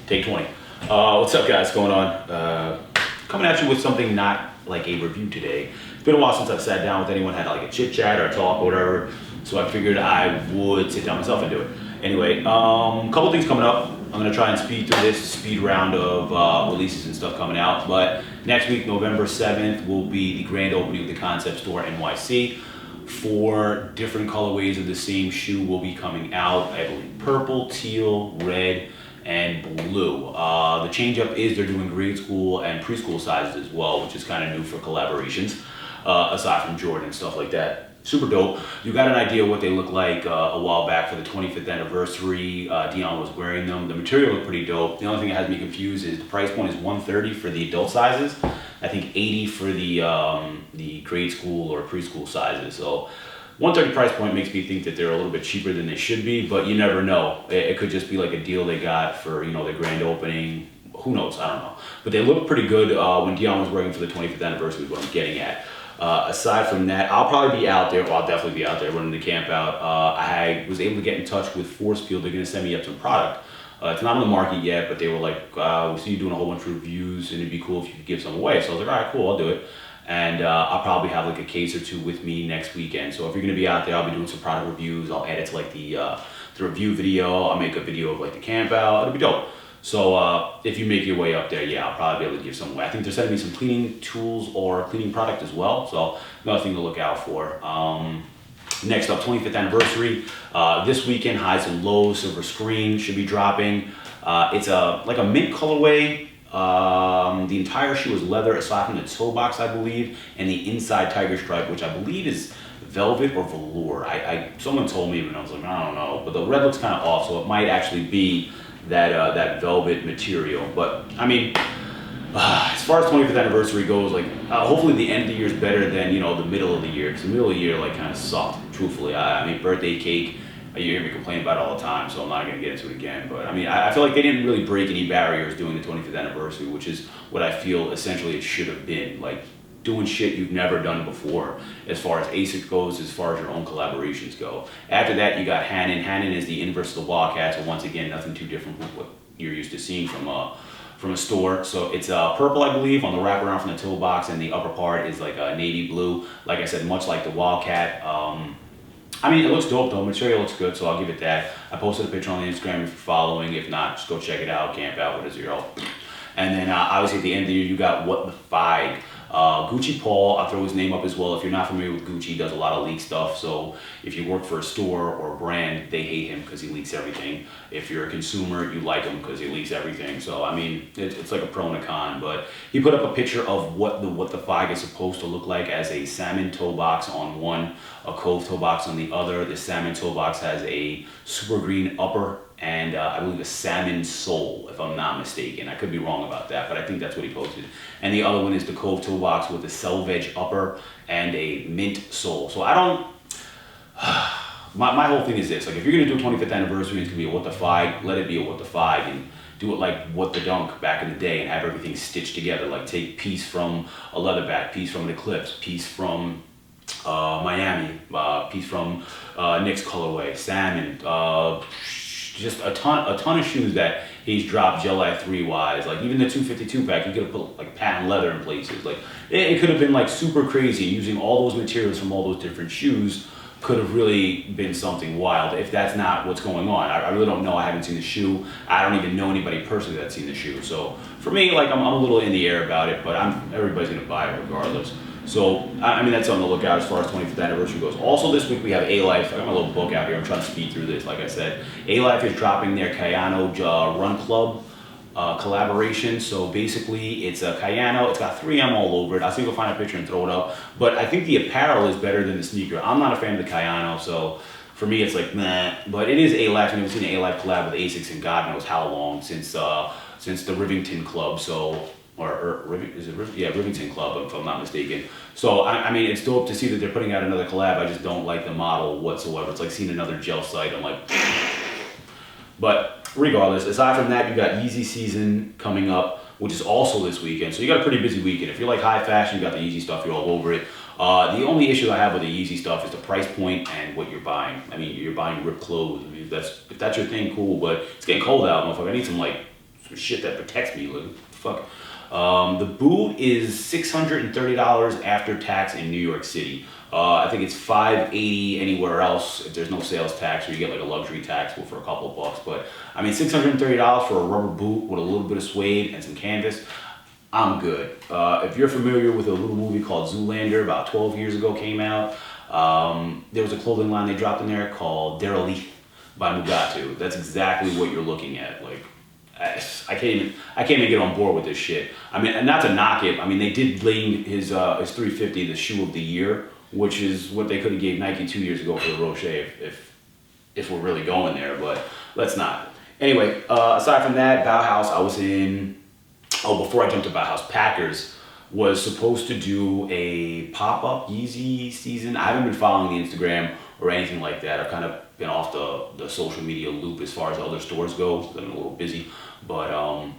Take 20. What's up, guys? What's going on? Coming at you with something not like a review today. It's been a while since I've sat down with anyone, had like a chit chat or a talk or whatever. So I figured I would sit down myself and do it. Anyway, couple things coming up. I'm gonna try and speed through this speed round of releases and stuff coming out. But next week, November 7th, will be the grand opening of the concept store NYC. 4 different colorways of the same shoe will be coming out. I believe purple, teal, red, and blue. The change up is they're doing grade school and preschool sizes as well, which is kind of new for collaborations, aside from Jordan and stuff like that. Super dope. You got an idea what they look like a while back for the 25th anniversary. Dion was wearing them. The material looked pretty dope. The only thing that has me confused is the price point is $130 for the adult sizes. I think $80 for the grade school or preschool sizes. So $130 price point makes me think that they're a little bit cheaper than they should be, but you never know. It could just be like a deal they got for, you know, the grand opening. Who knows? I don't know. But they look pretty good when Dion was wearing for the 25th anniversary is what I'm getting at. Aside from that, I'll probably be out there. Well, I'll definitely be out there running the camp out. I was able to get in touch with Force Field. They're going to send me up some product. It's not on the market yet, but they were like, we see you doing a whole bunch of reviews, and it'd be cool if you could give some away. So I was like, all right, cool, I'll do it. And I'll probably have like a case or 2 with me next weekend. So if you're going to be out there, I'll be doing some product reviews. I'll add it to like the review video. I'll make a video of like the camp out. It'll be dope. So if you make your way up there, yeah, I'll probably be able to give some away. I think they're sending me some cleaning tools or cleaning product as well. So another thing to look out for. Next up, 25th anniversary. This weekend, highs and lows, silver screen should be dropping. It's like a mint colorway. The entire shoe is leather aside from the toe box, I believe, and the inside tiger stripe, which I believe is velvet or velour. Someone told me, and I was like, I don't know, but the red looks kind of off, so it might actually be that velvet material. But I mean, as far as 25th anniversary goes, like hopefully the end of the year is better than, you know, the middle of the year, because the middle of the year like kind of sucked, truthfully. I mean, birthday cake, you hear me complain about it all the time, so I'm not gonna get into it again. But I mean, I feel like they didn't really break any barriers doing the 25th anniversary, which is what I feel essentially it should have been. Like doing shit you've never done before as far as ASICs goes, as far as your own collaborations go. After that, you got Hannon. Hannon is the inverse of the Wildcat, so once again, nothing too different from what you're used to seeing from a store. So it's purple, I believe, on the wraparound from the toe box, and the upper part is like a navy blue. Like I said, much like the Wildcat. I mean, it looks dope though. Material looks good, so I'll give it that. I posted a picture on the Instagram if you're following. If not, just go check it out. Camp out with a 0. And then obviously at the end of the year, you got What the Fig. Gucci Paul, I'll throw his name up as well. If you're not familiar with Gucci, he does a lot of leak stuff. So if you work for a store or a brand, they hate him because he leaks everything. If you're a consumer, you like him because he leaks everything. So I mean, it's like a pro and a con. But he put up a picture of what the Fig is supposed to look like as a salmon toe box on one, a Cove toe box on the other. The salmon toe box has a super green upper and I believe a salmon sole, if I'm not mistaken. I could be wrong about that, but I think that's what he posted. And the other one is the Cove toe box with a selvage upper and a mint sole. So I don't, my whole thing is this, like if you're gonna do a 25th anniversary, it's gonna be a What the Fig, let it be a What the Fig, and do it like What the Dunk back in the day and have everything stitched together. Like take piece from a leatherback, piece from an Eclipse, piece from Miami, piece from Nick's colorway, salmon, just a ton of shoes that he's dropped Gel 3 wise. Like even the 252 pack, you could have put like patent leather in places. Like it could have been like super crazy. Using all those materials from all those different shoes could have really been something wild. If that's not what's going on, I really don't know. I haven't seen the shoe. I don't even know anybody personally that's seen the shoe. So for me, like I'm a little in the air about it, but everybody's gonna buy it regardless. So, I mean, that's on the lookout as far as 25th anniversary goes. Also this week we have Alife. I got my little book out here. I'm trying to speed through this, like I said. Alife is dropping their Kayano Run Club collaboration. So basically it's a Kayano. It's got 3M all over it. I'll see if I can find a picture and throw it up. But I think the apparel is better than the sneaker. I'm not a fan of the Kayano, so for me it's like, meh. But it is Alife. I've never seen an Alife collab with ASICs in God knows how long, since the Rivington Club. So, is it Rivington Club, if I'm not mistaken. So, I mean, it's dope to see that they're putting out another collab. I just don't like the model whatsoever. It's like seeing another gel site. I'm like, but regardless, aside from that, you got Yeezy season coming up, which is also this weekend. So you got a pretty busy weekend. If you like high fashion, you got the Yeezy stuff, you're all over it. The only issue I have with the Yeezy stuff is the price point and what you're buying. I mean, you're buying ripped clothes. I mean, if that's your thing, cool, but it's getting cold out, motherfucker. I need some like some shit that protects me. Like, fuck. The boot is $630 after tax in New York City. I think it's $580 anywhere else if there's no sales tax, or you get like a luxury tax for a couple of bucks. But I mean, $630 for a rubber boot with a little bit of suede and some canvas, I'm good. If you're familiar with a little movie called Zoolander, about 12 years ago came out, there was a clothing line they dropped in there called Alife by Mugatu. That's exactly what you're looking at. Like, I can't even get on board with this shit. I mean, and not to knock it. I mean, they did blame his 350 the shoe of the year, which is what they could have gave Nike 2 years ago for the Rocher if we're really going there. But let's not. Anyway, aside from that, Bauhaus, I was in. Oh, before I jumped to Bauhaus, Packers was supposed to do a pop-up Yeezy season. I haven't been following the Instagram or anything like that. I've kind of been off the social media loop as far as other stores go. I've been a little busy. But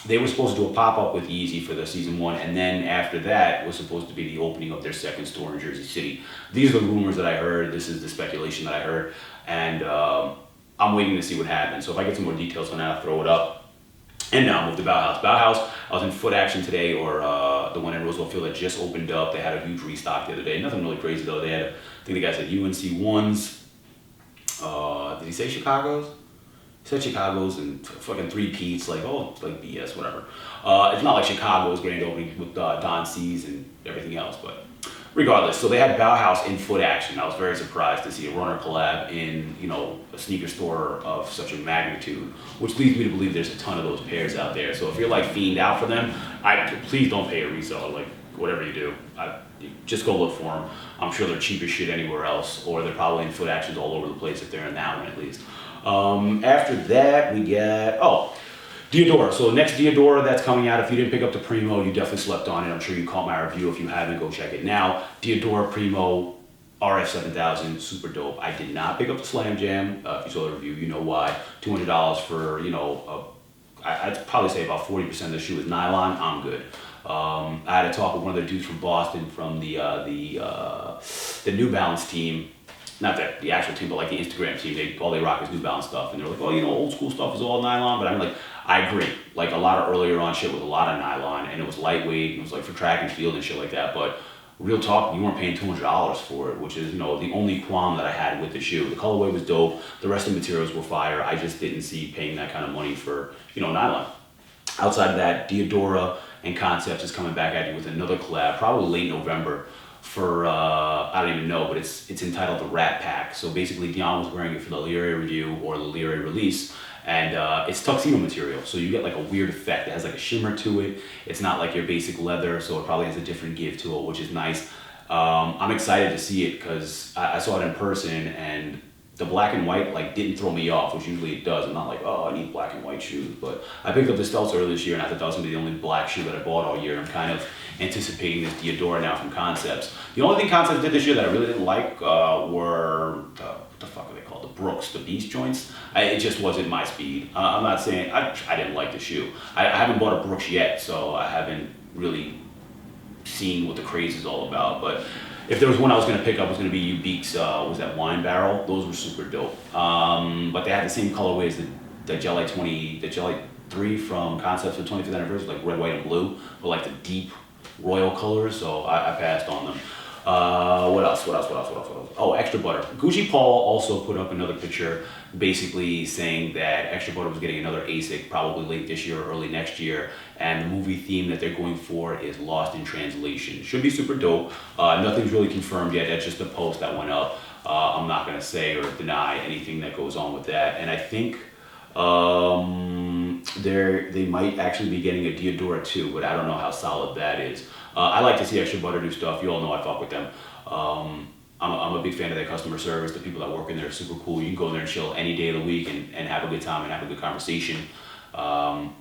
they were supposed to do a pop-up with Yeezy for the season 1. And then after that was supposed to be the opening of their second store in Jersey City. These are the rumors that I heard. This is the speculation that I heard. And I'm waiting to see what happens. So if I get some more details on that, I'll throw it up. And now I'll move to Bauhaus. Bauhaus, I was in Foot Action today, or the one in Roosevelt Field that just opened up. They had a huge restock the other day. Nothing really crazy though. They had, I think the guy said UNC ones. Did he say Chicago's? He said Chicago's and fucking 3-peats, like, oh, like BS, whatever. It's not like Chicago's grand opening with Don C's and everything else, but regardless. So they had Bauhaus in Foot Action. I was very surprised to see a runner collab in, you know, a sneaker store of such a magnitude, which leads me to believe there's a ton of those pairs out there. So if you're like fiend out for them, please don't pay a reseller. Like, whatever you do, just go look for them. I'm sure they're cheap as shit anywhere else, or they're probably in Foot Actions all over the place if they're in that one at least. After that, we get, Diodora. So next Diodora that's coming out, if you didn't pick up the Primo, you definitely slept on it. I'm sure you caught my review. If you haven't, go check it now. Diodora Primo RF7000, super dope. I did not pick up the Slam Jam. If you saw the review, you know why. $200 for, you know, I'd probably say about 40% of the shoe is nylon. I'm good. I had a talk with one of the dudes from Boston from the New Balance team. Not that the actual team, but like the Instagram team, all they rock is New Balance stuff. And they're like, oh, you know, old school stuff is all nylon. But I'm like, I agree. Like a lot of earlier on shit with a lot of nylon, and it was lightweight, and it was like for track and field and shit like that. But real talk, you weren't paying $200 for it, which is, you know, the only qualm that I had with the shoe. The colorway was dope. The rest of the materials were fire. I just didn't see paying that kind of money for, you know, nylon. Outside of that, Diodora and Concepts is coming back at you with another collab, probably late November. For I don't even know, but it's entitled the Rat Pack. So basically, Dion was wearing it for the Leary review or the Leary release, and it's tuxedo material. So you get like a weird effect. It has like a shimmer to it. It's not like your basic leather, so it probably has a different give to it, which is nice. I'm excited to see it because I saw it in person, and the black and white like didn't throw me off, which usually it does. I'm not like, oh, I need black and white shoes. But I picked up the Stealths earlier this year, and I thought that was gonna be the only black shoe that I bought all year. I'm kind of anticipating this Diodora now from Concepts. The only thing Concepts did this year that I really didn't like were what the fuck are they called? The Brooks, the Beast joints. It just wasn't my speed. I'm not saying I didn't like the shoe. I haven't bought a Brooks yet, so I haven't really seen what the craze is all about. But if there was one I was going to pick up, it was going to be Ubeek's, was that Wine Barrel? Those were super dope. But they had the same colorway as the Jelly 3 from Concepts for the 25th anniversary, like red, white, and blue, but like the deep royal colors, so I passed on them. What else? Oh, Extra Butter. Gucci Paul also put up another picture basically saying that Extra Butter was getting another ASIC probably late this year or early next year, and the movie theme that they're going for is Lost in Translation. Should be super dope. Nothing's really confirmed yet. That's just a post that went up. I'm not going to say or deny anything that goes on with that, and I think they might actually be getting a Diodora 2, but I don't know how solid that is. I like to see Extra Butter do stuff. You all know I fuck with them. I'm a big fan of their customer service. The people that work in there are super cool. You can go there and chill any day of the week and have a good time and have a good conversation.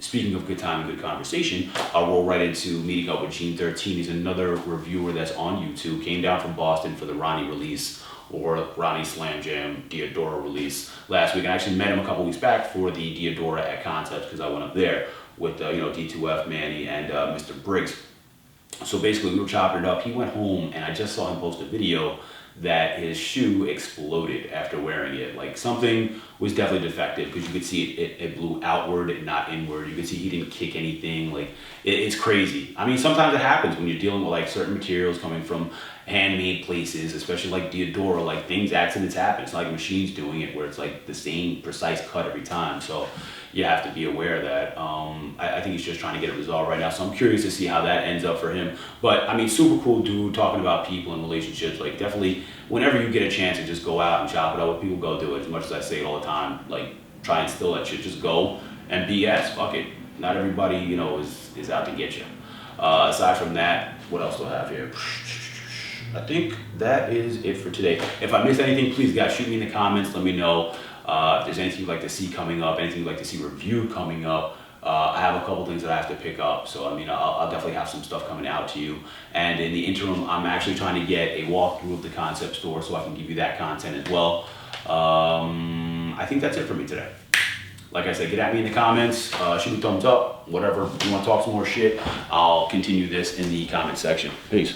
Speaking of good time and good conversation, I'll roll right into meeting up with Gene 13. He's another reviewer that's on YouTube. Came down from Boston for the Ronnie release, or Ronnie Slam Jam Diodora release last week. I actually met him a couple weeks back for the Diodora at Concepts because I went up there with D2F, Manny, and Mr. Briggs. So basically we were chopping it up. He went home and I just saw him post a video that his shoe exploded after wearing it. Like something was definitely defective because you could see it blew outward and not inward. You could see he didn't kick anything. Like it's crazy. I mean, sometimes it happens when you're dealing with like certain materials coming from handmade places, especially like Diodora, like accidents happen. It's not like a machine's doing it where it's like the same precise cut every time. So you have to be aware of that. I think he's just trying to get it resolved right now. So I'm curious to see how that ends up for him. But I mean, super cool dude, talking about people and relationships. Like definitely, whenever you get a chance to just go out and chop it up with people, go do it. As much as I say it all the time, like try and steal that shit. Just go and BS. Fuck it. Not everybody, you know, is out to get you. Aside from that, what else do I have here? I think that is it for today. If I missed anything, please guys shoot me in the comments. Let me know if there's anything you'd like to see coming up, anything you'd like to see reviewed coming up. I have a couple things that I have to pick up, so I mean I'll definitely have some stuff coming out to you. And in the interim, I'm actually trying to get a walkthrough of the concept store so I can give you that content as well. I think that's it for me today. Like I said, get at me in the comments, shoot me a thumbs up, whatever. If you want to talk some more shit, I'll continue this in the comment section. Peace.